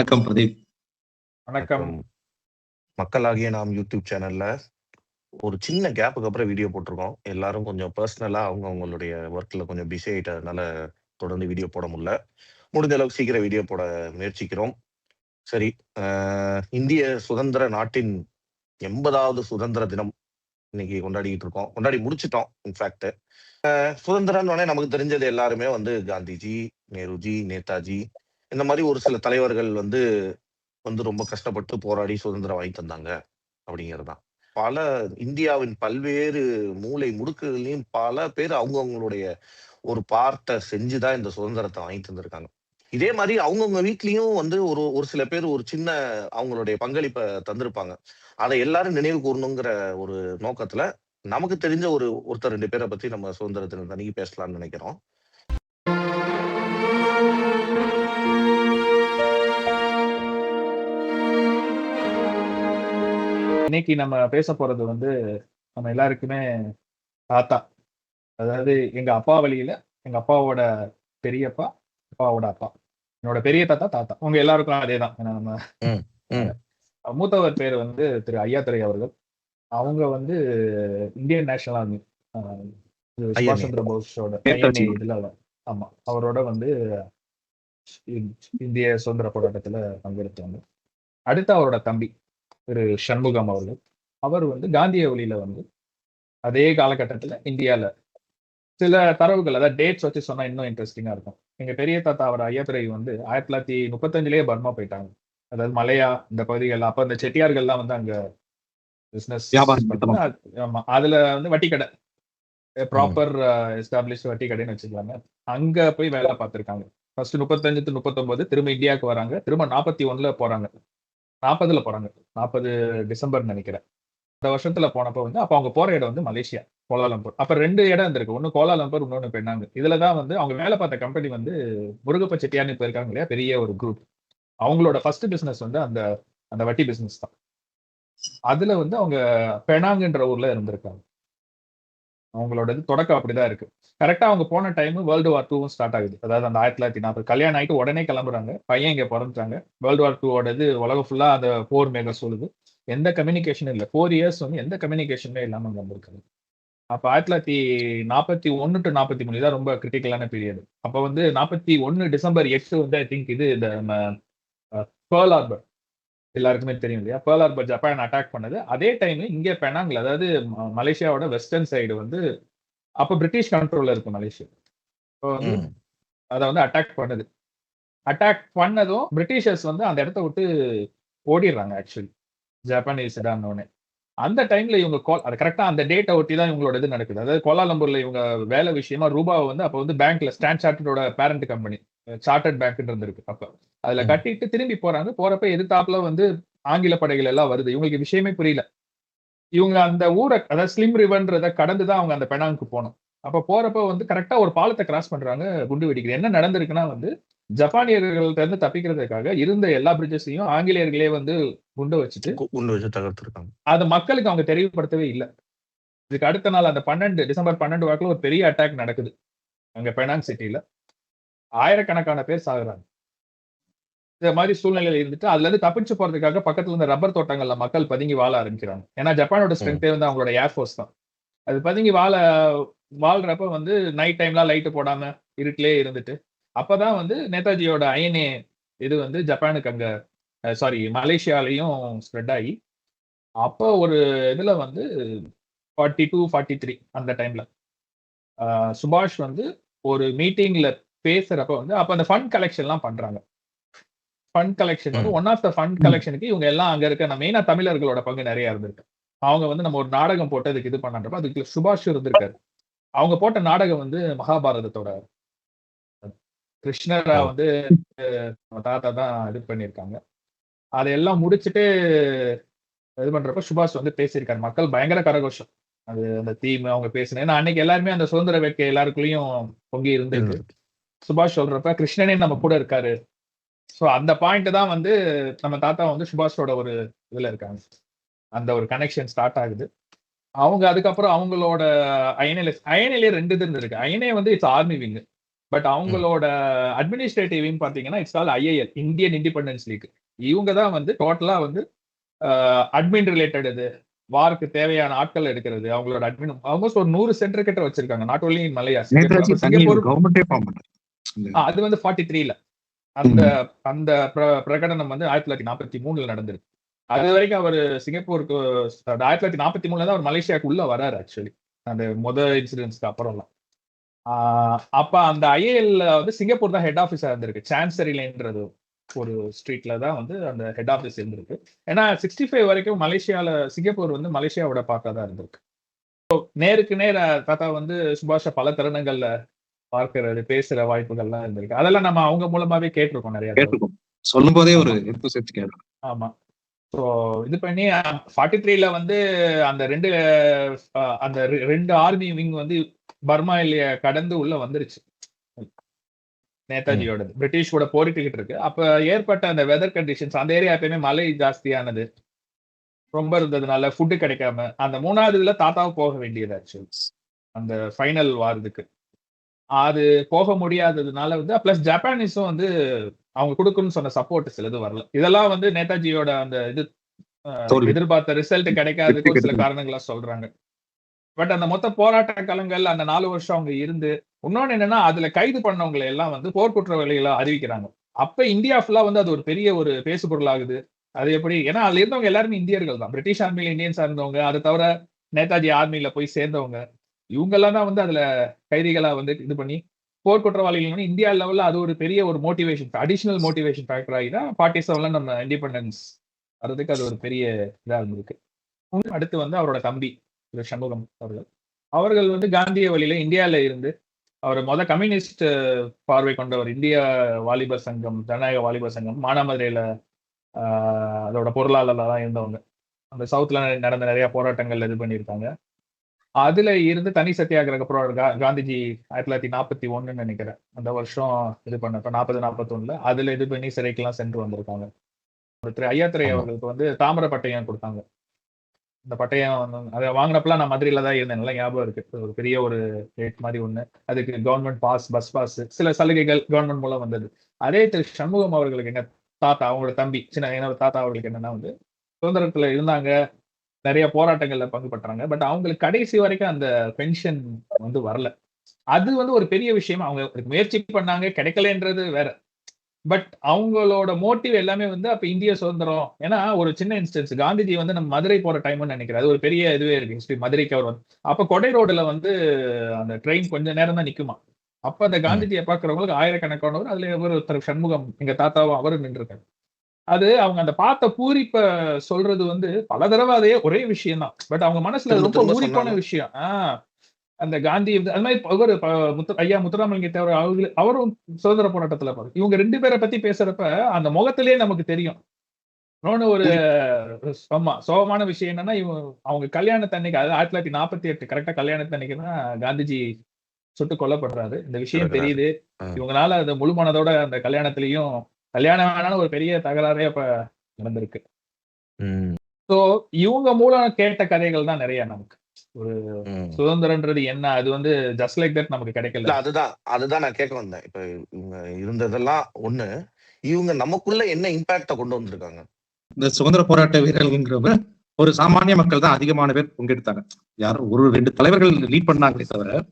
வணக்கம் பிரதீப். வணக்கம். வணக்கம். மக்களாகிய நாம் யூடியூப் சேனல்ல ஒரு சின்ன கேப்புக்கு அப்புறம் வீடியோ போட்டிருக்கோம். எல்லாரும் கொஞ்சம் பர்சனலா அவங்களுடைய ஒர்க்ல கொஞ்சம் பிஸி ஆயிட்டதுனால தொடர்ந்து வீடியோ போட முடியல. முடிஞ்ச அளவுக்கு சீக்கிரம் வீடியோ போட முயற்சிக்கிறோம். சரி, இந்திய சுதந்திர நாட்டின் 80வது சுதந்திர தினம் இன்னைக்கு கொண்டாடிக்கிட்டு இருக்கோம். கொண்டாடி முடிச்சிட்டோம். இன்ஃபேக்ட் சுதந்திரம்னு நமக்கு தெரிஞ்சது எல்லாருமே வந்து காந்திஜி, நேருஜி, நேதாஜி இந்த மாதிரி ஒரு சில தலைவர்கள் வந்து ரொம்ப கஷ்டப்பட்டு போராடி சுதந்திரம் வாங்கி தந்தாங்க அப்படிங்கிறது தான். பல இந்தியாவின் பல்வேறு மூலை முடுக்குகளையும் பல பேர் அவங்களுடைய ஒரு பார்ட்டை செஞ்சுதான் இந்த சுதந்திரத்தை வாங்கி தந்திருக்காங்க. இதே மாதிரி அவங்கவுங்க வீட்லயும் வந்து ஒரு ஒரு சில பேர் ஒரு சின்ன அவங்களுடைய பங்களிப்பை தந்திருப்பாங்க. அதை எல்லாரும் நினைவு கூறணுங்கிற ஒரு நோக்கத்துல நமக்கு தெரிஞ்ச ஒருத்தர் 2 பேரை பத்தி நம்ம சுதந்திர தினம் அன்னைக்கு பேசலாம்னு நினைக்கிறோம். இன்னைக்கு நம்ம பேச போறது வந்து நம்ம எல்லாருக்குமே தாத்தா. அதாவது எங்க அப்பா வழியில எங்க அப்பாவோட பெரியப்பா, அப்பாவோட அப்பா. என்னோட பெரிய தாத்தா. உங்க எல்லாருக்கும் அதேதான். ஏன்னா நம்ம மூத்தவர் பேர் வந்து திரு ஐயாத்துரை அவர்கள். அவங்க வந்து இந்தியன் நேஷனல் ஆர்மி சுபாஷ் சந்திர போஸோட இதுல ஆமா அவரோட வந்து இந்திய சுதந்திர போராட்டத்துல பங்கெடுத்தாங்க. அடுத்து அவரோட தம்பி திரு சண்முகம் அவர்கள். அவர் வந்து காந்திய வழியில வந்து அதே காலகட்டத்துல இந்தியால சில தரவுகள், அதாவது டேட்ஸ் வச்சு சொன்னா இன்னும் இன்ட்ரெஸ்டிங்கா இருக்கும். எங்க பெரிய தாத்தா அவர் ஐயாத்துரை வந்து 1935 பர்மா போயிட்டாங்க. அதாவது மலையா இந்த பகுதிகள். அப்ப இந்த செட்டியார்கள்லாம் வந்து அங்க பிசினஸ் ஆமா அதுல வந்து வட்டி கடை, ப்ராப்பர் எஸ்டாப்ளிஷ் வட்டி கடைன்னு வச்சுக்கலாங்க. அங்க போய் வேலை பார்த்திருக்காங்க. ஃபர்ஸ்ட் 35 to 39 திரும்ப இந்தியாவுக்கு வராங்க. திரும்ப 41 போறாங்க. 40 போறாங்க. 40 டிசம்பர் நினைக்கிறேன். இந்த வருஷத்துல போனப்ப வந்து அப்ப அவங்க போற இடம் வந்து மலேசியா, கோலாலம்பூர். அப்ப 2 இடம் இருந்திருக்கு. ஒன்னு கோலாலம்பூர், இன்னொன்னு பெண்ணாங்க. இதுலதான் வந்து அவங்க வேலை பார்த்த கம்பெனி வந்து முருகப்ப செட்டியார்னு இப்ப இருக்காங்க இல்லையா, பெரிய ஒரு குரூப். அவங்களோட ஃபர்ஸ்ட் பிசினஸ் வந்து அந்த அந்த வட்டி பிசினஸ் தான். அதுல வந்து அவங்க பெனாங்குன்ற ஊர்ல இருந்திருக்காங்க. அவங்களோட தொடக்கம் அப்படிதான் இருக்கு. கரெக்டா அவங்க போன டைம் வேர்ல்டு வார் 2 ஸ்டார்ட் ஆகுது. அதாவது அந்த 1940 கல்யாணம் ஆயிட்டு உடனே கிளம்புறாங்க. பையன் இங்க பிறந்துட்டாங்க. வேர்ல்டு வார் 2 உலகம் ஃபுல்லா அந்த போர் மேக சொல்லுது. எந்த கம்யூனிகேஷனும் இல்லை. 4 இயர்ஸ் வந்து எந்த கம்யூனிகேஷனுமே இல்லாம அங்க வந்திருக்காங்க. அப்ப 1941 to 43 தான் ரொம்ப கிரிட்டிக்கலான பீரியட். அப்ப வந்து 41 டிசம்பர் 8 வந்து ஐ திங்க் இது இந்த பேர்ல் ஹார்பர் எல்லாருக்குமே தெரியும் இல்லையா. பேர்ல் ஹார்பர் ஜப்பான் அட்டாக் பண்ணது. அதே டைம் இங்க பெனாங்ல, அதாவது மலேசியாவோட வெஸ்டர்ன் சைடு வந்து அப்ப பிரிட்டிஷ் கண்ட்ரோல்ல இருக்கு மலேசியா. இப்போ வந்து அதை வந்து அட்டாக் பண்ணுது. அட்டாக் பண்ணதும் பிரிட்டிஷர்ஸ் வந்து அந்த இடத்த விட்டு ஓடிடுறாங்க. ஆக்சுவலி ஜப்பானீஸ் இடானோடனே அந்த டைம்ல இவங்க அது கரெக்டா அந்த டேட்டை ஒட்டி தான் இவங்களோட இது நடக்குது. அதாவது கோலாலம்பூர்ல இவங்க வேலை விஷயமா ரூபாவை வந்து அப்ப வந்து பேங்க்ல ஸ்டாண்ட் சார்ட்டர்டோட பேரண்ட் கம்பெனி சார்ட்டர்ட் பேங்க் இருந்திருக்கு. அப்ப அதுல கட்டிட்டு திரும்பி போறாங்க. போறப்ப எதிர்த்தாப்புல வந்து ஆங்கில படைகள் எல்லாம் வருது. இவங்களுக்கு விஷயமே புரியல. இவங்க அந்த ஊரை, அதாவது ஸ்லிம் ரிவர்ன்றதை கடந்துதான் அவங்க அந்த பெனாங்க்கு போனோம். அப்ப போறப்ப வந்து கரெக்டா ஒரு பாலத்தை கிராஸ் பண்றாங்க. குண்டு வெடிக்குது. என்ன நடந்திருக்குன்னா வந்து ஜப்பானியர்கள்ட்ட இருந்து தப்பிக்கிறதுக்காக இருந்த எல்லா பிரிட்ஜஸையும் ஆங்கிலேயர்களே வந்து குண்டு வச்சு தகர்த்திருக்காங்க. அது மக்களுக்கு அவங்க தெரியப்படுத்தவே இல்லை. இதுக்கு அடுத்த நாள் அந்த டிசம்பர் 12 வாக்குல ஒரு பெரிய அட்டாக் நடக்குது அங்க பெனாங் சிட்டில. ஆயிரக்கணக்கான பேர் சாகுறாங்க. இந்த மாதிரி சூழ்நிலையில இருந்துட்டு அதுல இருந்து தப்பிச்சு போறதுக்காக பக்கத்துல இருந்த ரப்பர் தோட்டங்கள்ல மக்கள் பதுங்கி வாழ ஆரம்பிக்கிறாங்க. ஏன்னா ஜப்பானோட ஸ்ட்ரென்த்தே வந்து அவங்களோட ஏர்ஃபோர்ஸ் தான். அது பதுங்கி வாழ்றப்ப வந்து நைட் டைம்லாம் லைட்டு போடாம இருட்டிலே இருந்துட்டு அப்பதான் வந்து நேதாஜியோட ஐஎன்ஏ இது வந்து ஜப்பானுக்கு அங்க மலேசியாலையும் ஸ்ப்ரெட் ஆகி அப்போ ஒரு இதுல வந்து 42, 43 அந்த டைம்ல சுபாஷ் வந்து ஒரு மீட்டிங்ல பேசுறப்ப வந்து அப்ப அந்த ஃபண்ட் கலெக்ஷன் எல்லாம் பண்றாங்க. ஃபண்ட் கலெக்ஷன் வந்து ஒன் ஆஃப் த ஃபண்ட் கலெக்ஷனுக்கு இவங்க எல்லாம் அங்க இருக்க மெயினா தமிழர்களோட பங்கு நிறைய இருந்திருக்கு. அவங்க வந்து நம்ம ஒரு நாடகம் போட்டு அதுக்கு இது பண்ணான்றப்ப அதுக்கு சுபாஷ் இருந்திருக்காரு. அவங்க போட்ட நாடகம் வந்து மகாபாரதத்தோட கிருஷ்ணரா வந்து தாத்தா தான் இது பண்ணியிருக்காங்க. அதையெல்லாம் முடிச்சுட்டு இது பண்றப்ப சுபாஷ் வந்து பேசியிருக்காரு. மக்கள் பயங்கர கரகோஷம். அது அந்த தீம் அவங்க பேசினேன். ஏன்னா அன்னைக்கு எல்லாருமே அந்த சுதந்திர வேட்கை எல்லாருக்குள்ளயும் பொங்கி இருந்திருக்கு. சுபாஷ் சொல்றப்ப கிருஷ்ணனே நம்ம கூட இருக்காரு. ஸோ அந்த பாயிண்ட் தான் வந்து நம்ம தாத்தா வந்து சுபாஷோட ஒரு இதுல இருக்காங்க. அந்த ஒரு கனெக்ஷன் ஸ்டார்ட் ஆகுது. அவங்க அதுக்கப்புறம் அவங்களோட ஐஎன்ஏல 2 இது இருந்திருக்கு. ஐஎன்ஏ வந்து இட்ஸ் ஆர்மி விங். பட் அவங்களோட அட்மினிஸ்ட்ரேட்டிவ் விங் பாத்தீங்கன்னா it's all IIL, Indian Independence League. இவங்க தான் வந்து டோட்டலா வந்து அட்மின் ரிலேட்டட் இது வாருக்கு தேவையான ஆட்கள் எடுக்கிறது. அவங்களோட அட்மின் ஆல்மோஸ்ட் ஒரு 100 சென்டர் கிட்ட வச்சிருக்காங்க. நாட் ஒன்லி இன் மலையா, நேதாஜி தனி சிங்கப்பூர். கவர்மெண்டே ஃபார்ம் பண்ணாரு. அது வந்து 43ல அந்த அந்த பிரகடனம் வந்து 1943ல நடந்திருக்கு. அது வரைக்கும் அவர் சிங்கப்பூருக்கு 1943ல தான் அவர் மலேசியாவுக்கு உள்ள வராரு. ஆக்சுவலி அந்த முதல் இன்சிடென்ட்ஸ்க்கு அப்புறம்லாம் அப்ப அந்த IIL வந்து சிங்கப்பூர் தான் ஹெட் ஆஃபீஸா இருந்திருக்கு. சான்சரி லைன்றது ஒரு ஸ்ட்ரீட்ல தான் வந்து அந்த ஹெட் ஆஃபீஸ் இருந்திருக்கு. ஏன்னா 65 வரைக்கும் மலேசியால சிங்கப்பூர் வந்து மலேசியாவோட பார்ட்டா தான் இருந்திருக்கு. நேருக்கு நேர தாத்தா வந்து சுபாஷ பல தருணங்கள்ல பார்க்கிறது, பேசுற வாய்ப்புகள்லாம் இருந்திருக்கு. அதெல்லாம் நம்ம அவங்க மூலமாவே கேட்டிருக்கோம் நிறைய. கேட்டிருக்கோம், சொல்லும் போதே ஒரு எந்தூசியாஸ்டிக் கேட்கும். ஆமா. ஸோ இது பண்ணி 43ல வந்து அந்த ரெண்டு ஆர்மி விங் வந்து பர்மா இல்லைய கடந்து உள்ள வந்துருச்சு. நேதாஜியோட பிரிட்டிஷோட போரிட்டுக்கிட்டு இருக்கு. அப்ப ஏற்பட்ட அந்த வெதர் கண்டிஷன்ஸ், அந்த ஏரியா எப்பயுமே மழை ஜாஸ்தியானது ரொம்ப இருந்ததுனால ஃபுட்டு கிடைக்காம அந்த 3வது இதுல தாத்தாவும் போக வேண்டியது ஆக்சுவலி அந்த ஃபைனல் வாரத்துக்கு. அது போக முடியாததுனால வந்து பிளஸ் ஜப்பானீஸும் வந்து அவங்க கொடுக்கணும்னு சொன்ன சப்போர்ட் சிலது வரல. இதெல்லாம் வந்து நேதாஜியோட அந்த இது எதிர்பார்த்த ரிசல்ட் கிடைக்காததுக்கு ஒரு சில காரணங்களா சொல்றாங்க. பட் அந்த மொத்த போராட்ட காலங்கள் அந்த 4 வருஷம் அவங்க இருந்து, இன்னொன்னு என்னன்னா அதுல கைது பண்ணவங்களை எல்லாம் வந்து போர்க்குற்றவாளிகளா அறிவிக்கிறாங்க. அப்ப இந்தியா ஃபுல்லா வந்து அது ஒரு பெரிய ஒரு பேசு பொருளாகுது. அது எப்படி, ஏன்னா அதுல இருந்தவங்க எல்லாருமே இந்தியர்கள் தான். பிரிட்டிஷ் ஆர்மியில இந்தியன்ஸா இருந்தவங்க, அது தவிர நேதாஜி ஆர்மியில போய் சேர்ந்தவங்க, இவங்க எல்லாம் தான் வந்து அதுல கைதிகளா வந்து இது பண்ணி போர்க்குற்றவாளிகள் இந்தியா லெவல்ல அது ஒரு பெரிய ஒரு மோட்டிவேஷன், அடிஷனல் மோட்டிவேஷன் ஃபேக்டர் ஆகி தான் 47ல நம்ம இண்டிபெண்டன்ஸ் வர்றதுக்கு அது ஒரு பெரிய இதா இருந்திருக்கு. அடுத்து வந்து அவரோட தம்பி சண்முகம் அவர்கள் வந்து காந்திய வழியில இந்தியால இருந்து அவர் கம்யூனிஸ்ட் பார்வை கொண்டவர். இந்திய வாலிபர் சங்கம், ஜனநாயக வாலிபர் சங்கம் மானாமதுரையில அதோட பொருளாளராக இருந்தவங்க. அந்த சவுத்ல நடந்த நிறைய போராட்டங்கள் இது பண்ணியிருக்காங்க. அதுல இருந்து தனி சத்தியாகிரக போராட்டம் காந்திஜி 1941 நினைக்கிறேன் அந்த வருஷம் இது பண்ணப்ப 40-41 அதுல இது பண்ணி சிறைக்கெல்லாம் சென்று வந்திருக்காங்க. ஒருத்தர் ஐயாத்துறை அவர்களுக்கு வந்து தாமிர பட்டயம் கொடுத்தாங்க. இந்த பட்டயம் அதை வாங்கினப்பெல்லாம் நான் மதுரையில தான் இருந்தேன், நல்லா ஞாபகம் இருக்கு. ஒரு பெரிய ஒரு ரேட் மாதிரி ஒண்ணு, அதுக்கு கவர்மெண்ட் பாஸ், பஸ் பாஸ், சில சலுகைகள் கவர்மெண்ட் மூலம் வந்தது. அதே திரு சண்முகம் அவர்களுக்கு என்ன தாத்தா, அவங்களோட தம்பி என்னோட தாத்தா அவர்களுக்கு என்னன்னா வந்து சுதந்திரத்துல இருந்தாங்க, நிறைய போராட்டங்கள்ல பங்கு பண்றாங்க. பட் அவங்களுக்கு கடைசி வரைக்கும் அந்த பென்ஷன் வந்து வரல. அது வந்து ஒரு பெரிய விஷயமா அவங்க முயற்சி பண்ணாங்க, கிடைக்கலன்றது வேற. பட் அவங்களோட மோட்டிவ் எல்லாமே வந்து அப்ப இந்திய சுதந்திரம். ஏன்னா ஒரு சின்ன இன்ஸ்டன்ஸ், காந்திஜி வந்து நம்ம மதுரை போற டைம்னு நினைக்கிறேன், அது ஒரு பெரிய இதுவே இருக்கு ஹிஸ்டரி. மதுரைக்கு அவர் வந்து அப்ப கொடை ரோடுல வந்து அந்த ட்ரெயின் கொஞ்ச நேரம் தான் நிக்குமா. அப்ப அந்த காந்திஜியை பாக்குறவங்களுக்கு ஆயிரக்கணக்கானவர், அதுல ஒருத்தர் சண்முகம் எங்க தாத்தாவும் அவரும் நின்றுருக்காரு. அது அவங்க அந்த பார்த்த பூரிப்ப சொல்றது வந்து பல தடவை அதே ஒரே விஷயம் தான். பட் அவங்க மனசுல ரொம்ப ஊறிப்பான விஷயம். அந்த காந்தி அது மாதிரி ஐயா முத்துராமலிங்க தேவர் அவரும் சுதந்திர போராட்டத்துல பாரு. இவங்க 2 பேரை பத்தி பேசுறப்ப அந்த முகத்திலேயே நமக்கு தெரியும். இன்னொன்னு ஒரு சோகமான விஷயம் என்னன்னா, அவங்க கல்யாணத்தன்னைக்கு, அதாவது 1948 கரெக்டா கல்யாணத்தன்னைக்குன்னா காந்திஜி சுட்டு கொல்லப்படுறாரு. இந்த விஷயம் தெரியுது. இவங்களால அந்த முழு மனதோட அந்த கல்யாணத்திலையும் கல்யாணம் வேணாலும் ஒரு பெரிய தகராறே அப்ப நடந்திருக்கு. சோ இவங்க மூலம் கேட்ட கதைகள் தான் நிறைய நமக்கு. ஒரு சுதந்திரன்றது என்ன, அது வந்து ஜஸ்ட் லைக் தட் நமக்கு கிடைக்கல. அதுதான் நான் கேட்க வந்தேன். இப்ப இவங்க இருந்ததெல்லாம் ஒண்ணு, இவங்க நமக்குள்ள என்ன இம்பாக்ட கொண்டு வந்திருக்காங்க? இந்த சுதந்திர போராட்ட வீரர்கள்ங்கிறவங்க ஒரு சாமானிய மக்கள் தான் அதிகமான பேர் பங்கெடுத்தாங்க. யாரும் 1-2 தலைவர்கள் லீட் பண்ணாங்களே தவிர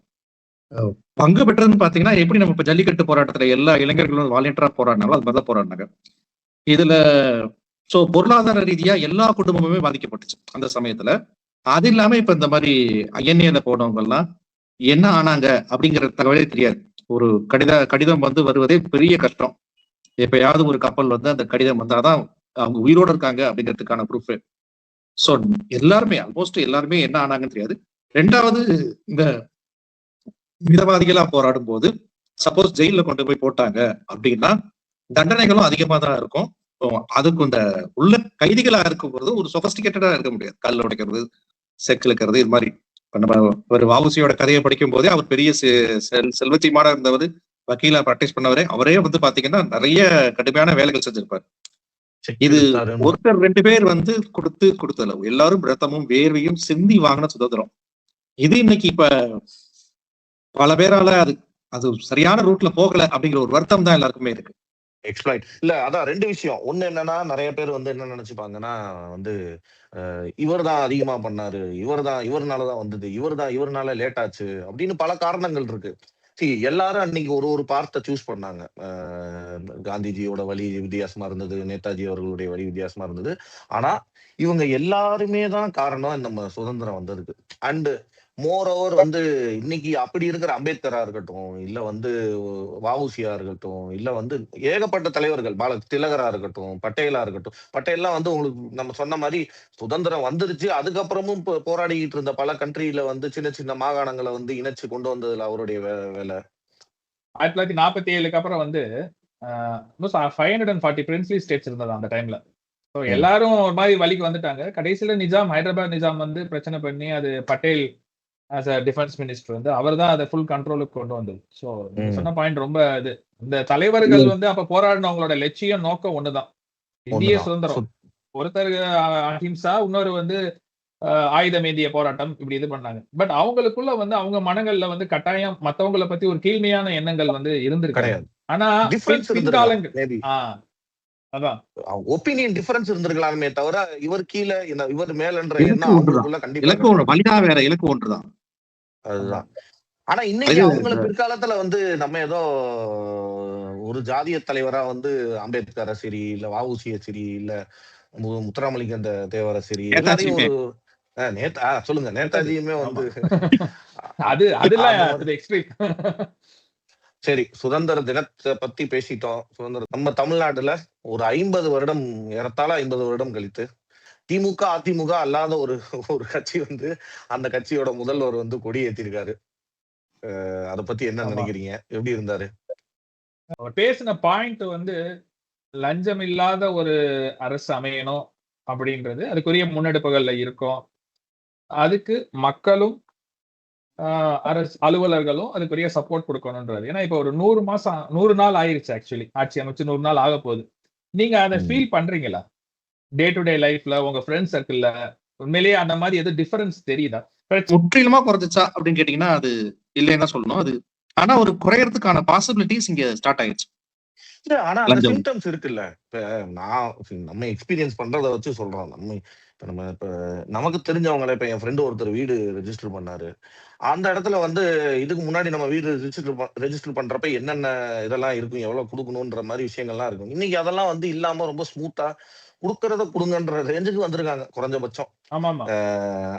பங்கு பெற்றதுன்னு பாத்தீங்கன்னா, எப்படி நம்ம இப்ப ஜல்லிக்கட்டு போராட்டத்துல எல்லா இளைஞர்களும் வாலண்டியரா போராடினாலும் அது மாதிரிதான் போராடினாங்க. இதுல பொருளாதார ரீதியா எல்லா குடும்பமுமே பாதிக்கப்பட்டுச்சு அந்த சமயத்துல. அது இல்லாம இப்ப இந்த மாதிரி INA போனவங்க எல்லாம் என்ன ஆனாங்க அப்படிங்கிற தகவலே தெரியாது. ஒரு கடிதம் வந்து வருவதே பெரிய கஷ்டம். எப்பயாவது ஒரு கப்பல் வந்து அந்த கடிதம் வந்தாதான் அவங்க உயிரோட இருக்காங்க அப்படிங்கிறதுக்கான ப்ரூஃப். சோ எல்லாருமே ஆல்மோஸ்ட் எல்லாருமே என்ன ஆனாங்கன்னு தெரியாது. 2வது, இந்த மிதவாதிகளா போராடும் போது சப்போஸ் ஜெயில கொண்டு போய் போட்டாங்க அப்படின்னா தண்டனைகளும் அதிகமா தான் இருக்கும். அதுக்கு இந்த உள்ள கைதிகளா இருக்கும் போது ஒரு சொபஸ்டிகேட்டடா இருக்க முடியாது. கல் உடைக்கிறது, செக்கிழுக்கிறது, இது மாதிரி. நம்ம ஒரு வஉசியோட கதையை படிக்கும் போதே அவர் பெரிய செல்வச்சியமான இருந்தவர், வக்கீலா பிராக்டிஸ் பண்ணவரே, அவரே வந்து பாத்தீங்கன்னா நிறைய கடுமையான வேலைகள் செஞ்சிருப்பாரு. இது ஒருத்தர் 2 பேர் வந்து கொடுத்தல, எல்லாரும் ரத்தமும் வேர்வையும் சிந்தி வாங்கின சுதந்திரம். இது இன்னைக்கு இப்ப பல பேரால அது அது சரியான ரூட்ல போகல அப்படிங்கிற ஒரு வருத்தம் தான் எல்லாருக்குமே இருக்கு. எக்ஸ்ப்ளாய்ட் இல்ல, அதான் 2 விஷயம். ஒண்ணு என்னன்னா, நெறைய பேர் வந்து என்ன நெனச்சுப்பாங்கன்னா வந்து, இவர் தான் அதிகமா பண்ணாரு. இவர்னால தான் வந்தது. இவர்னால லேட் ஆச்சு. அப்படின்னு பல காரணங்கள் இருக்கு. எல்லாரும் அன்னைக்கு ஒரு ஒரு பார்ட்ட சூஸ் பண்ணாங்க. காந்திஜியோட வழி வித்தியாசமா இருந்தது. நேதாஜி அவர்களுடைய வழி வித்தியாசமா இருந்தது. ஆனா, இவங்க எல்லாருமே தான் காரணம் நம்ம சுதந்திரம் வந்ததுக்கு. அண்ட் மோர் ஓவர் வந்து இன்னைக்கு அப்படி இருக்கிற அம்பேத்கரா இருக்கட்டும், இல்ல வந்து வ.உ.சி.யா இருக்கட்டும், இல்ல வந்து ஏகப்பட்ட தலைவர்கள், பால திலகரா இருக்கட்டும், பட்டேலா இருக்கட்டும். பட்டேல்லாம் வந்து உங்களுக்கு நம்ம சொன்ன மாரி சுதந்திரம் வந்துருச்சு. அதுக்கப்புறமும் போராடிக்கிட்டு இருந்த பல கண்ட்ரில வந்து சின்ன சின்ன மாகாணங்கள வந்து இணைச்சு கொண்டு வந்ததுல அவருடைய வேலை. 1947க்கு அப்புறம் வந்து 540 பிரின்ஸ்லி ஸ்டேட்ஸ் இருந்தது அந்த டைம்ல. எல்லாரும் ஒரு மாதிரி வழிக்கு வந்துட்டாங்க. கடைசியில நிஜாம், ஹைதராபாத் நிஜாம் வந்து பிரச்சனை பண்ணி அது Patel as a defence minister வந்து அவர் தான் அதை ஃபுல் கண்ட்ரோலுக்கு கொண்டு வந்தது. ஸோ நீங்க சொன்ன பாயிண்ட் ரொம்ப இது. இந்த தலைவர்கள் வந்து அப்ப போராடினவங்களோட லட்சியம் நோக்கம் ஒண்ணுதான், இந்திய சுதந்திரம். ஒருத்தர் அஹிம்சா, இன்னொரு வந்து ஆயுதம் ஏந்திய போராட்டம், இப்படி இது பண்ணாங்க. பட் அவங்களுக்குள்ள வந்து அவங்க மனங்கள்ல வந்து கட்டாயம் மத்தவங்களை பத்தி ஒரு கீழ்மையான எண்ணங்கள் வந்து இருந்திருக்காது. ஆனா பின்காலங்கள் அதான் ஒப்பீனியன் டிஃபரன்ஸ் இருந்திருக்கலாமே தவிர இவர் கீழே இவர் மேலன்ற எண்ணம் அவங்களுக்குள்ள கண்டிப்பா இலக்கு ஒன்றுதான். அதுதான். ஆனா இன்னைக்கு அவங்களுக்கு பிற்காலத்துல வந்து நம்ம ஏதோ ஒரு ஜாதிய தலைவரா வந்து அம்பேத்கரை சரி, இல்ல வ.உ.சி.ய சரி, இல்ல முத்துராமலிங்க தேவரை சரி, எல்லாரையும் ஒரு சொல்லுங்க நேதாஜியுமே வந்து சரி. சுதந்திர தினத்தை பத்தி பேசிட்டோம். நம்ம தமிழ்நாட்டுல ஒரு 50 வருடம், ஏறத்தாழ 50 வருடம் கழித்து திமுக, அதிமுக அல்லாத ஒரு கட்சி வந்து அந்த கட்சியோட முதல்வர் வந்து கொடி ஏத்திருக்காரு. அத பத்தி என்ன நினைக்கிறீங்க? எப்படி இருந்தாரு? பேசின பாயிண்ட் வந்து லஞ்சம் இல்லாத ஒரு அரசு அமையணும் அப்படின்றது அதுக்குரிய முன்னெடுப்புகள்ல இருக்கும். அதுக்கு மக்களும் அரசு அலுவலர்களும் அதுக்குரிய சப்போர்ட் கொடுக்கணும்ன்றது. ஏன்னா இப்ப ஒரு 100 நாள் ஆயிருச்சு. ஆக்சுவலி ஆட்சி அமைச்சு 100 நாள் ஆக போகுது. நீங்க அதை ஃபீல் பண்றீங்களா? டே டு டே லைஃப்ல உங்க ஃப்ரெண்ட்ஸ் சர்க்கிள்ல உண்மையிலேயே அந்த மாதிரி எது டிஃபரன்ஸ் தெரியுதா? முற்றிலுமா குறைஞ்சிச்சா அப்படின்னு கேட்டீங்கன்னா அது இல்லைன்னு தான் சொல்லணும். அது ஆனா ஒரு குறையறதுக்கான பாசிபிலிட்டிஸ் இங்க ஸ்டார்ட் ஆயிடுச்சு. ஆனா அந்த சிம்டம்ஸ் இருக்குல்ல. இப்ப நம்ம எக்ஸ்பீரியன்ஸ் பண்றத வச்சு சொல்றோம். இப்ப நமக்கு தெரிஞ்சவங்கள இப்ப என் ஃப்ரெண்டு ஒருத்தர் வீடு ரெஜிஸ்டர் பண்ணாரு. அந்த இடத்துல வந்து இதுக்கு முன்னாடி நம்ம வீடு ரெஜிஸ்டர் பண்றப்ப என்னென்ன இதெல்லாம் இருக்கும், எவ்வளவு கொடுக்கணும்ன்ற மாதிரி விஷயங்கள்லாம் இருக்கும். இன்னைக்கு அதெல்லாம் வந்து இல்லாம ரொம்ப ஸ்மூத்தா குடுக்கறத குடுங்கன்ற ரேஞ்சுக்கு வந்திருக்காங்க குறைஞ்சபட்சம்.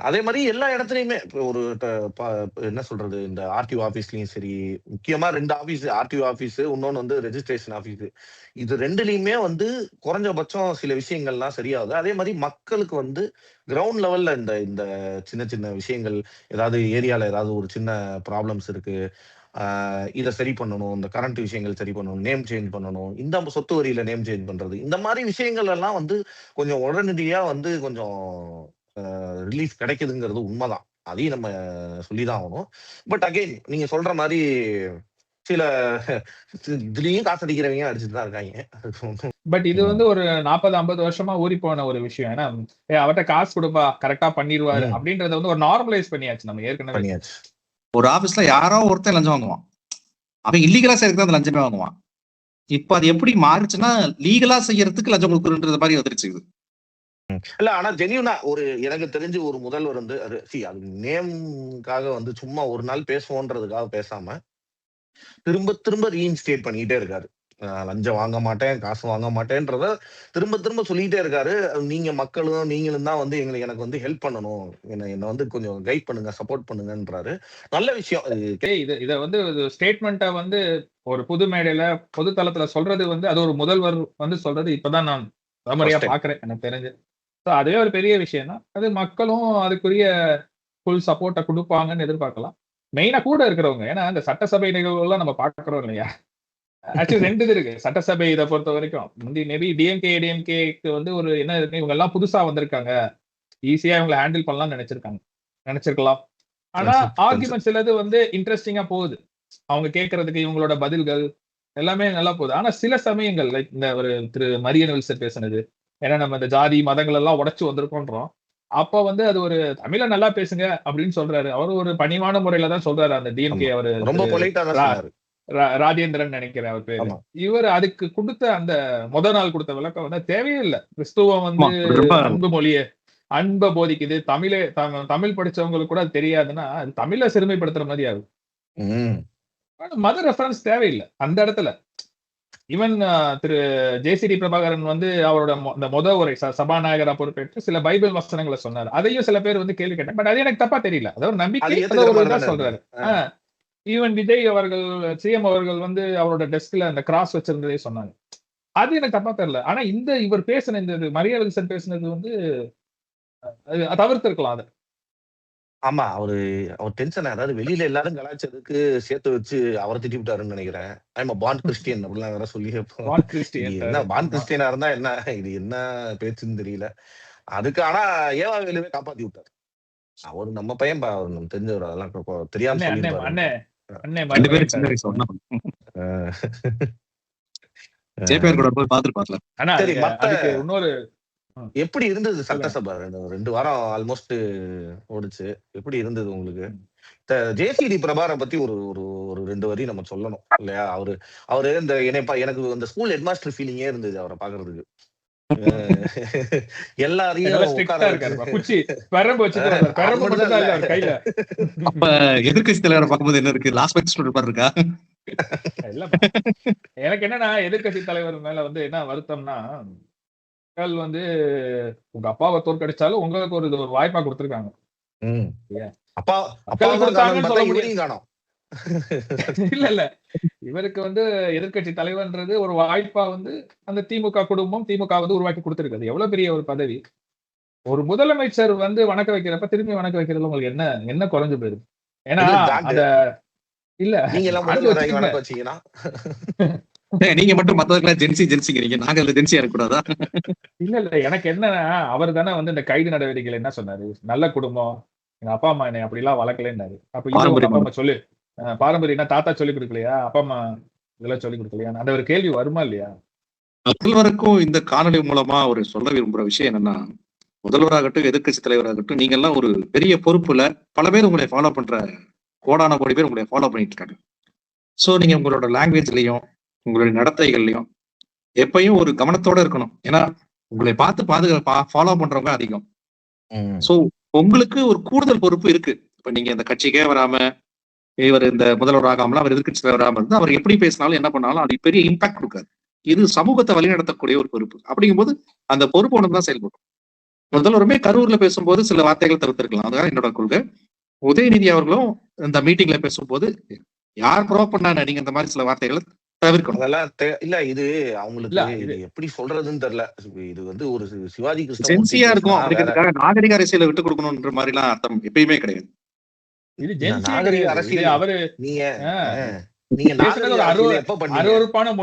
அதே மாதிரி எல்லா இடத்துலயுமே ஒரு என்ன சொல்றது, இந்த ஆர்டிஓ ஆபீஸ்லயும் சரி, முக்கியமா 2 ஆபீஸ், ஆர்டிஓ ஆபீஸ், இன்னொன்னு வந்து ரெஜிஸ்ட்ரேஷன் ஆபீஸ். இது 2லயுமே வந்து குறைஞ்சபட்சம் சில விஷயங்கள்லாம் சரியாகுது. அதே மாதிரி மக்களுக்கு வந்து கிரவுண்ட் லெவல்ல இந்த சின்ன சின்ன விஷயங்கள், ஏதாவது ஏரியால ஏதாவது ஒரு சின்ன ப்ராப்ளம்ஸ் இருக்கு, இதை சரி பண்ணணும், இந்த கரண்ட் விஷயங்கள் சரி பண்ணணும், நேம் சேஞ்ச் பண்ணணும், இந்த சொத்து வரியில நேம் சேஞ்ச் பண்றது, இந்த மாதிரி விஷயங்கள் எல்லாம் வந்து கொஞ்சம் உடனடியா வந்து கொஞ்சம் ரிலீஃப் கிடைக்குதுங்கிறது உண்மைதான். அதையும் நம்ம சொல்லிதான் ஆகணும். பட் அகைன் நீங்க சொல்ற மாதிரி சில இதுலயும் காசு அடிக்கிறவங்க அடிச்சுட்டு தான் இருக்காங்க. பட் இது வந்து ஒரு 40-50 வருஷமா ஊறி போன ஒரு விஷயம். ஏன்னா அவர்கிட்ட காசு கொடுப்பா கரெக்டா பண்ணிடுவாரு அப்படின்றத வந்து ஒரு நார்மலைஸ் பண்ணியாச்சு. நம்ம ஏற்கனவே ஒரு ஆபீஸ்ல யாரோ ஒருத்தன் லஞ்சம் வாங்குவான், அவன் இல்லீகலா செய்யறதுக்கு அந்த லஞ்சமே வாங்குவான். இப்ப அது எப்படி மாறுச்சுன்னா லீகலா செய்யறதுக்கு லஞ்சம் கொடுக்குறன்ற மாதிரி வந்துருச்சு. இல்ல ஆனா ஜெனியூனா ஒரு எனக்கு தெரிஞ்சு ஒரு முதல்வர் வந்து அது நேம்காக வந்து சும்மா ஒரு நாள் பேசுவோன்றதுக்காக பேசாம திரும்ப திரும்ப ரீஇன்ஸ்டேட் பண்ணிக்கிட்டே இருக்காரு. லஞ்சம் வாங்க மாட்டேன், காசு வாங்க மாட்டேன்றத திரும்ப திரும்ப சொல்லிட்டே இருக்காரு. நீங்க மக்களும் நீங்களும் தான் வந்து எனக்கு வந்து ஹெல்ப் பண்ணணும், என்ன வந்து கொஞ்சம் கைட் பண்ணுங்க, சப்போர்ட் பண்ணுங்கன்றாரு. நல்ல விஷயம். இத வந்து ஸ்டேட்மெண்ட்டை வந்து ஒரு புது மேடையில பொது தளத்துல சொல்றது வந்து அது ஒரு முதல்வர் வந்து சொல்றது இப்பதான் நான் முறையா பாக்குறேன் எனக்கு தெரிஞ்சு. அதுவே ஒரு பெரிய விஷயம் தான். அது மக்களும் அதுக்குரிய ஃபுல் சப்போர்ட்டை கொடுப்பாங்கன்னு எதிர்பார்க்கலாம். மெயினா கூட இருக்கிறவங்க, ஏன்னா இந்த சட்டசபை நிகழ்வுகள்லாம் நம்ம பார்க்கிறோம் இல்லையா? ஆக்சுவலி 2 இது இருக்கு சட்டசபை. இதை பொறுத்த வரைக்கும் மேபி டிஎம்கே ஏடிஎம்கேக்கு வந்து ஒரு என்ன இருக்கு, இவங்க எல்லாம் புதுசா வந்திருக்காங்க, ஈஸியா இவங்களை ஹேண்டில் பண்ணலாம்னு நினைச்சிருக்கலாம். ஆனா ஆர்குமெண்ட் சிலது வந்து இன்ட்ரெஸ்டிங்கா போகுது. அவங்க கேட்கறதுக்கு இவங்களோட பதில்கள் எல்லாமே நல்லா போகுது. ஆனா சில சமயங்கள் லைக் இந்த ஒரு திரு மரியன் வில்சன் பேசுனது, ஏன்னா நம்ம இந்த ஜாதி மதங்கள் எல்லாம் உடைச்சு வந்திருக்கோன்றோம். அப்ப வந்து அது ஒரு தமிழ நல்லா பேசுங்க அப்படின்னு சொல்றாரு. அவரு ஒரு பணிவான முறையில தான் சொல்றாரு. அந்த டிஎம்கே அவரு ரொம்ப பொலைட்டா தான் சொன்னாரு. ராஜேந்திரன் நினைக்கிறேன் அவர் பேரு. ஆமா. இவர் அதுக்கு கொடுத்த அந்த நாள் கொடுத்த விளக்கம் வந்து தேவையே இல்ல. கிறிஸ்துவம் வந்து ரொம்ப அன்பு மொழியே அன்பை போதிக்குது. தமிழ் படிச்சவங்களுக்கு கூட அது தெரியாதுன்னா அது தமிழ சிறுமைப்படுத்துற மாதிரி ஆகுது. ம். மத ரெஃபரன்ஸ் தேவையில்லை அந்த இடத்துல. ஈவன் திரு ஜேசிடி பிரபாகரன் வந்து அவரோட இந்த உரை சபாநாயகரா பொறுப்பேற்று சில பைபிள் வசனங்களை சொன்னாரு. அதையும் சில பேர் வந்து கேள்வி கேட்டாங்க. பட் அது எனக்கு தப்பா தெரியல. அதாவது ஒரு நம்பிக்கை ஒரு இதா சொல்றாரு. ஈவன் விஜய் அவர்கள் சிஎம் அவர்கள் வந்து அவரோட டெஸ்க்ல அந்த கிராஸ் வச்சிருந்ததே சொன்னாங்க. அது எனக்கு தப்பா தெரியல. ஆனா இவர் பேசின இந்த மரியா வில்சன் பேசினது வந்து தவிர்த்திருக்கலாம் அதை. ஆமா, அவர் டென்ஷன். அதாவது வெளியில எல்லாரும் கலாய்ச்சதுக்கு சேர்த்து வச்சு அவரை திட்டி விட்டாருன்னு நினைக்கிறேன். ஐம் பாண்ட் கிறிஸ்டியன் அப்படிலாம் வேற சொல்லி என்ன பாண்ட் கிறிஸ்டியனா இருந்தா என்ன, இது என்ன பேச்சுன்னு தெரியல. அதுக்கு ஆனா ஏவா வேலுவே காப்பாத்தி விட்டாரு. அவரு நம்ம பையன் அவர் நம்ம தெரிஞ்சவர், அதெல்லாம் தெரியாம இன்னொரு எப்படி இருந்தது சட்டசபை 2 வாரம் ஆல்மோஸ்ட் ஓடுச்சு. எப்படி இருந்தது உங்களுக்கு? ஜேசிடி பிரபாரை பத்தி ஒரு ஒரு 2 வரி நம்ம சொல்லணும் இல்லையா? அவரு இந்த எனக்கு அந்த ஸ்கூல் ஹெட்மாஸ்டர் ஃபீலிங்கே இருந்தது அவரை பாக்குறதுக்கு. எல்லாரையும் எதிர்கட்சி தலைவரை பார்க்கும்போது என்ன இருக்கு, லாஸ்ட் பெஞ்ச் ஸ்டூடண்ட் இருக்கா? எனக்கு என்னன்னா எதிர்கட்சி தலைவர் மேல வந்து என்ன வருத்தம்னா, வந்து உங்க அப்பாவை தோற்கடிச்சாலும் உங்களுக்கு ஒரு வாய்ப்பா கொடுத்திருக்காங்க. இல்ல இவருக்கு வந்து எதிர்கட்சி தலைவர்ன்றது ஒரு வாய்ப்பா வந்து அந்த திமுக குடும்பம் திமுக வந்து உருவாக்கி கொடுத்திருக்காது. எவ்வளவு பெரிய ஒரு பதவி. ஒரு முதலமைச்சர் வந்து வணக்க வைக்கிறப்ப திரும்பி வணக்க வைக்கிறதுல உங்களுக்கு என்ன குறைஞ்சு போயிருக்கு? ஏன்னா அத இல்ல நீங்க மட்டும் மத்தவர்களா ஜென்சிங்கிறீங்க, நாங்க ஜென்சியா இருக்கக்கூடாதா? இல்ல எனக்கு என்னன்னா, அவர் தானே வந்து இந்த கைது நடவடிக்கைகள் என்ன சொன்னாரு, நல்ல குடும்பம், எங்க அப்பா அம்மா என்னை அப்படி எல்லாம் வளர்க்கலன்னாரு. அப்ப அப்பா அம்மா சொல்லு பாரம்பரியம்னா தாத்தா சொல்லி கொடுக்கலையா, அப்பா அம்மா இதெல்லாம் சொல்லி கொடுக்கலையா, அந்த ஒரு கேள்வி வருமா இல்லையா? முதல்வருக்கும் இந்த காணொலி மூலமா ஒரு சொல்ல விரும்புற விஷயம் என்னன்னா, முதல்வராகட்டும் எதிர்கட்சி தலைவராகட்டும், நீங்க எல்லாம் ஒரு பெரிய பொறுப்புல பல பேர் உங்களை ஃபாலோ பண்ற, கோடான கோடி பேர் உங்களை ஃபாலோ பண்ணிட்டு இருக்காங்க. சோ நீங்க உங்களோட லாங்குவேஜ்லயும் உங்களுடைய நடத்தைகள்லையும் எப்பயும் ஒரு கவனத்தோட இருக்கணும். ஏன்னா உங்களை பார்த்து ஃபாலோ பண்றவங்க அதிகம். சோ உங்களுக்கு ஒரு கூடுதல் பொறுப்பு இருக்கு. இப்ப நீங்க இந்த கட்சிக்கே வராம, இவர் இந்த முதல்வர் ஆகாமலாம் அவர் எதிர்கட்சி வராம இருந்து அவர் எப்படி பேசினாலும் என்ன பண்ணாலும் அது பெரிய இம்பாக்ட் கொடுக்காது. இது சமூகத்தை வழிநடத்தக்கூடிய ஒரு பொறுப்பு. அப்படிங்கும்போது அந்த பொறுப்பு ஒன்று தான் செயல்படும். முதல்வருமே கரூர்ல பேசும்போது சில வார்த்தைகள் தவிர்த்திருக்கலாம். அதுதான் என்னோட கொள்கை. உதயநிதி அவர்களும் இந்த மீட்டிங்ல பேசும்போது யார் ப்ரோவ் பண்ணாங்க நீங்க இந்த மாதிரி சில வார்த்தைகளை தவிர்க்கணும். அதெல்லாம் இல்ல, இது அவங்களுக்கு இது எப்படி சொல்றதுன்னு தெரியல. இது வந்து ஒரு சிவாஜி சென்சியா இருக்கும் அப்படிங்கிறதுக்காக நாகரிக அரசியலை விட்டு கொடுக்கணும்ன்ற மாதிரி எல்லாம் அர்த்தம் எப்பயுமே கிடையாது. நாகரிக அரசியல் அவரு நீங்க அருவருப்பான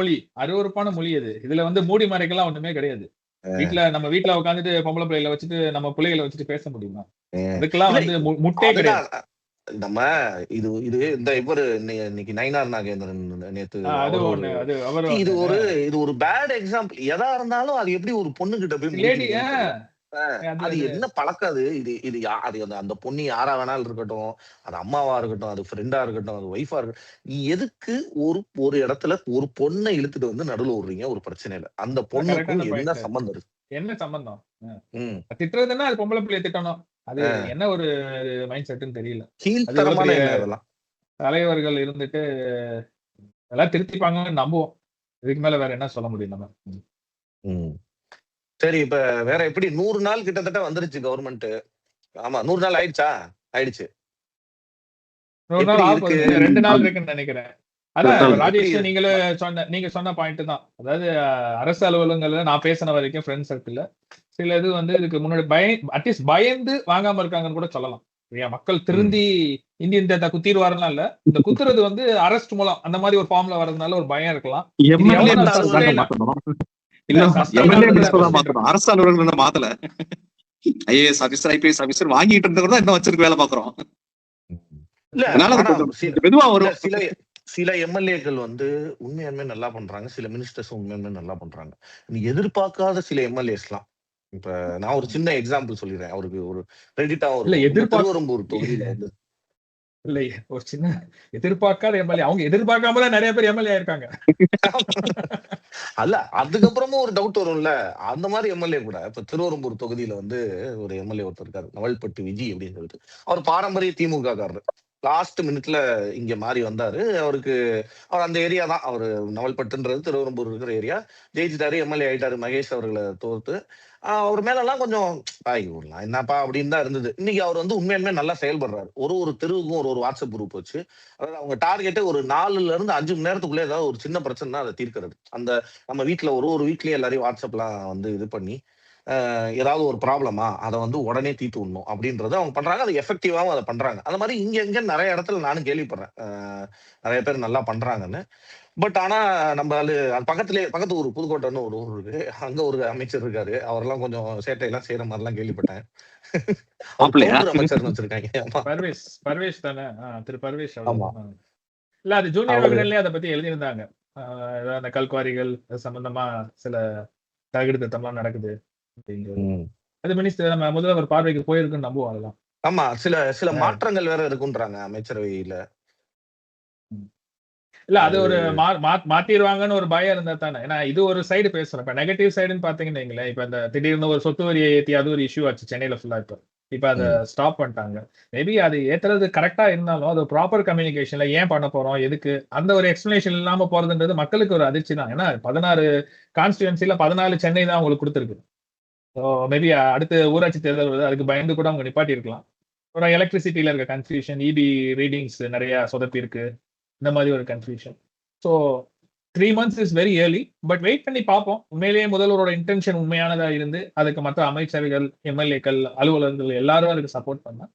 மொழி அது. இதுல வந்து மூடி மறைக்கலாம் ஒண்ணுமே கிடையாது. நம்ம வீட்டுல உட்காந்துட்டு பொம்பளை பிள்ளைகளை வச்சுட்டு நம்ம பிள்ளைகளை வச்சுட்டு பேச முடியுமா? அதுக்கெல்லாம் வந்து முட்டே கிடையாது. நம்ம இது இந்த இவரு இன்னைக்கு நயினார் நாகேந்திரன் நேத்து இது ஒரு பேட் எக்ஸாம்பிள். எதா இருந்தாலும் அது எப்படி ஒரு பொண்ணு கிட்ட போய் அது என்ன பழக்கம்? அது அந்த பொண்ணு யாரா வேணாலும் இருக்கட்டும், அது அம்மாவா இருக்கட்டும், அது ஃப்ரெண்டா இருக்கட்டும், அது ஒய்ஃபா இருக்கட்டும், நீ எதுக்கு ஒரு இடத்துல ஒரு பொண்ணை இழுத்துட்டு வந்து நடுவுல விடுறீங்க? ஒரு பிரச்சனை இல்ல, அந்த பொண்ணுக்கும் என்ன சம்பந்தம் இருக்கு? என்ன சம்பந்தம்? திட்டுறதுன்னா அது பொம்பளை பிள்ளைய திட்டணும். அது என்ன ஒரு மைண்ட் செட்னு தெரியல. தலைவர்கள் இருந்துட்டு எல்லாம் திருத்திப்பாங்கன்னு நம்புவோம். இதுக்கு மேல வேற என்ன சொல்ல முடியும் நம்ம? சரி, இப்ப வேற எப்படி 100 நாள் கிட்டத்தட்ட வந்துருச்சு கவர்மெண்ட். ஆமா, 100 நாள் ஆயிடுச்சா? ஆயிடுச்சு. 100 நாள் 2 நாள் இருக்குன்னு நினைக்கிறேன். அதான் ராஜேஷ் நீங்க சொன்ன பாயிண்ட் தான். அதாவது அரசு அலுவலகங்கள்ல நான் பேசின வரைக்கும் ஃப்ரெண்ட் சர்க்கிள்ல சில இது வந்து இதுக்கு முன்னாடி அட்லீஸ்ட் பயந்து வாங்காம இருக்காங்கன்னு கூட சொல்லலாம். மக்கள் திருந்தி இந்தியன் தேர்தல் குத்திடுவாருலாம் இல்ல, இந்த குத்துறது வந்து அரெஸ்ட் மூலம் அந்த மாதிரி ஒரு ஃபார்ம்ல வர்றதுனால ஒரு பயம் இருக்கலாம். அரசு அலுவலர்கள் மாத்தல, ஐஏஎஸ் ஆபீசர் ஐபிஎஸ் ஆபீசர் வாங்கிட்டு இருந்தவங்க இன்னும் வச்சிருக்க வேலை பாக்குறோம். சில எம்எல்ஏக்கள் வந்து உண்மையாலுமே நல்லா பண்றாங்க, சில மினிஸ்டர்ஸ் உண்மையாலுமே நல்லா பண்றாங்க. நீ எதிர்பார்க்காத சில எம்எல்ஏஸ்லாம், இப்ப நான் ஒரு சின்ன எக்ஸாம்பிள் சொல்லிடுறேன். அவருக்கு ஒரு கிரெடிட்டா ஒரு திருவெரும்பூர் தொகுதியில வந்து இல்லையே ஒரு சின்ன எதிர்பார்க்காத எம்எல்ஏ. அவங்க எதிர்பார்க்காம தான் நிறைய பேர் எம்எல்ஏ ஆயிருக்காங்க. அல்ல அதுக்கப்புறமும் ஒரு டவுட் வரும்ல. அந்த மாதிரி எம்எல்ஏ கூட இப்ப திருவெரும்பூர் தொகுதியில வந்து ஒரு எம்எல்ஏ ஒருத்தர் இருக்காரு, நவல்பட்டு விஜி அப்படின்னு சொல்லிட்டு. அவர் பாரம்பரிய திமுக காரர். லாஸ்ட் மினிட்ல இங்க மாறி வந்தாரு. அவர் அந்த ஏரியா தான். அவரு நவல்பட்டுன்றது திருவெரும்பூர் இருக்கிற ஏரியா. ஜெயிச்சுட்டாரு, எம்எல்ஏ ஆயிட்டாரு மகேஷ் அவர்களை தோர்த்து. அவர் மேல எல்லாம் கொஞ்சம் என்னப்பா அப்படின்னு தான் இருந்தது. இன்னைக்கு அவர் வந்து உண்மையாலுமே நல்லா செயல்படுறாரு. ஒரு தெருவுக்கும் ஒரு வாட்ஸ்அப் குரூப் வச்சு, அதாவது அவங்க டார்கெட்டே ஒரு 4ல இருந்து 5 மணி நேரத்துக்குள்ளே ஏதாவது ஒரு சின்ன பிரச்சனை அதை தீர்க்கிறது. அந்த நம்ம வீட்டுல ஒரு வீட்லயும் எல்லாரையும் வாட்ஸ்அப்லாம் வந்து இது பண்ணி ஏதாவது ஒரு ப்ராப்ளமா அதை வந்து உடனே தீர்த்து விடணும் அப்படின்றத அவங்க பண்றாங்க. அது எஃபெக்டிவாவும் அதை பண்றாங்க. அந்த மாதிரி இங்க நிறைய இடத்துல நானும் கேள்விப்படுறேன். நிறைய பேர் நல்லா பண்றாங்கன்னு. பட் ஆனா நம்ம அது பக்கத்து ஊர் புதுக்கோட்டைன்னு ஒரு ஊர் இருக்கு. அங்க ஒரு அமைச்சர் இருக்காரு. அவரெல்லாம் கொஞ்சம் சேட்டை எல்லாம் செய்யற மாதிரி எல்லாம் கேள்விப்பட்டேன். அமைச்சர்னு வச்சிருக்காங்க. பர்வேஷ் தானே? திரு பர்வேஷ். ஆமா. இல்ல அது ஜூனியர் விகடன்லயே அதை பத்தி எழுதியிருந்தாங்க. அந்த கல்குவாரிகள் சம்பந்தமா சில தகுதி திட்டம்லாம் நடக்குது. அது மினிஸ்டர் நம்ம முதல்வர் பார்வைக்கு போயிருக்குன்னு நம்புவோம். அதெல்லாம் ஆமா, சில மாற்றங்கள் வேற இருக்குன்றாங்க அமைச்சரவையில. இல்ல அது ஒரு மாத்திடுவாங்கன்னு ஒரு பயம் இருந்தா தானே. ஏன்னா இது ஒரு சைடு பேசுறோம். இப்ப நெகட்டிவ் சைடுன்னு பாத்தீங்கன்னு வைங்களேன். இப்ப இந்த திடீர்னு ஒரு சொத்து வரியை ஏத்தி அது ஒரு இஷ்யூ ஆச்சு சென்னையில ஃபுல்லா. இப்ப அதை ஸ்டாப் பண்ணிட்டாங்க. மேபி அது ஏத்துறது கரெக்டா இருந்தாலும் அது ப்ராப்பர் கம்யூனிகேஷன்ல ஏன் பண்ண போறோம், எதுக்கு அந்த ஒரு எக்ஸ்பிளனேஷன் இல்லாம போறதுன்றது மக்களுக்கு ஒரு அதிர்ச்சி தான். ஏன்னா 16 கான்ஸ்டிடுவன்சில 14 சென்னை தான் உங்களுக்கு கொடுத்துருக்கு. மேபி அடுத்த ஊராட்சி தேர்தல் வருது, அதுக்கு பயந்து கூட அவங்க நிப்பாட்டி இருக்கலாம். ஒரு எலக்ட்ரிசிட்டியில இருக்க கன்ஃபியூஷன், இபி ரீடிங்ஸ் நிறைய சொதப்பி இருக்கு, இந்த மாதிரி ஒரு confusion. So 3 months is very early. But wait பண்ணி பார்ப்போம். உண்மையிலேயே முதல்வரோட இன்டென்ஷன் உண்மையானதா இருந்து அதுக்கு மற்ற அமைச்சர்கள், எம்எல்ஏக்கள், அலுவலர்கள் எல்லாரும் அதுக்கு சப்போர்ட் பண்ணா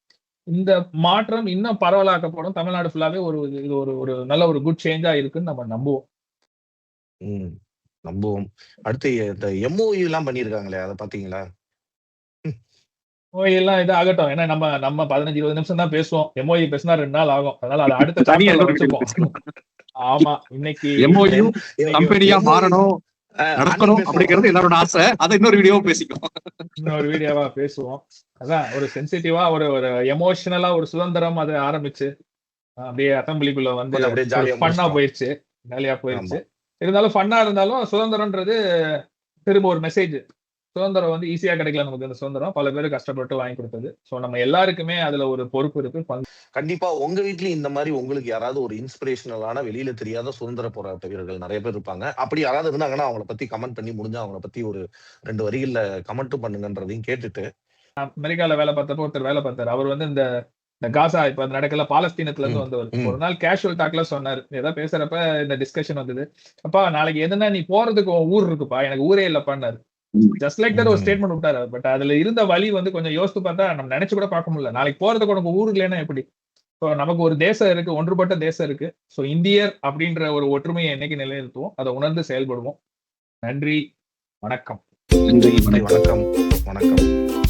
இந்த மாற்றம் இன்னும் பரவலாக்கப்படும். தமிழ்நாடு ஃபுல்லாவே இது ஒரு நல்ல ஒரு குட் சேஞ்சா இருக்குன்னு நம்ம நம்புவோம். நம்புவோம். அடுத்து இந்த எம்ஓஇ எல்லாம் பண்ணிருக்காங்களே, அதை பாத்தீங்களா? எல்லாம் இது ஆகட்டும். ஏன்னா நம்ம 15-20 நிமிஷம் தான் பேசுவோம். எம்ஓஇ பேசினா 2 நாள் ஆகும். அதனால அதை அடுத்த சாப்டர்ல வச்சுப்போம். ஆமா, இன்னைக்கு எம்ஓயு கம்பெனியா மாறணும், நடக்கணும் அப்படிங்கிறது எல்லாரோட ஆசை. அதை இன்னொரு வீடியோவா பேசுவோம். அதான் ஒரு சென்சிட்டிவா ஒரு எமோஷனலா ஒரு சுதந்திரம் அது ஆரம்பிச்சு அப்படியே அசம்பிளிக்குள்ள வந்து ஃபன்னா போயிருச்சு, ஜாலியா போயிருச்சு. இருந்தாலும் ஃபன்னா இருந்தாலும் சுதந்திரம்ன்றது திரும்ப ஒரு மெசேஜ். சுதந்திரம் வந்து ஈஸியா கிடைக்கல நமக்கு. அந்த சுதந்திரம் பல பேருக்கு கஷ்டப்பட்டு வாங்கி கொடுத்தது. சோ நம்ம எல்லாருக்குமே அதுல ஒரு பொறுப்பு இருக்கு. கண்டிப்பா உங்க வீட்லயும் இந்த மாதிரி உங்களுக்கு யாராவது ஒரு இன்ஸ்பிரேஷனலான வெளியில தெரியாத சுதந்திர போராட்ட வீரர்கள் நிறைய பேர் இருப்பாங்க. அப்படி யாராவது இருந்தாங்கன்னா அவங்கள பத்தி கமெண்ட் பண்ணி முடிஞ்சா அவங்கள பத்தி ஒரு 2 வரிகள்ல கமெண்ட்டும் பண்ணுங்கன்றதையும் கேட்டுட்டு. அமெரிக்கால வேலை பார்த்தப்போ ஒருத்தர் வேலை பார்த்தாரு. அவர் வந்து இந்த காசா இப்ப நடக்கல பாலஸ்தீனத்துல இருந்து வந்தவர். ஒரு நாள் கேஷுவல் டாக்ல சொன்னாரு, ஏதாவது பேசுறப்ப இந்த டிஸ்கஷன் வந்தது. அப்பா நாளைக்கு எதுனா நீ போறதுக்கு ஊர் இருக்குப்பா, எனக்கு ஊரே இல்லப்பான்னாரு. ஜஸ்ட் லைக் தட் ஒரு ஸ்டேட்மெண்ட் விட்டாரு. பட் அதுல இருந்த வழி வந்து கொஞ்சம் யோசித்து பார்த்தா நம்ம நினைச்சு கூட பார்க்க முடியல. நாளைக்கு போறதுக்கு உனக்கு ஊர் இல்லைன்னா எப்படி? ஸோ நமக்கு ஒரு தேசம் இருக்கு, ஒன்றுபட்ட தேசம் இருக்கு. ஸோ இந்தியர் அப்படின்ற ஒரு ஒற்றுமையை என்னைக்கு நிலைநிறுத்துவோம், அதை உணர்ந்து செயல்படுவோம். நன்றி, வணக்கம். வணக்கம்.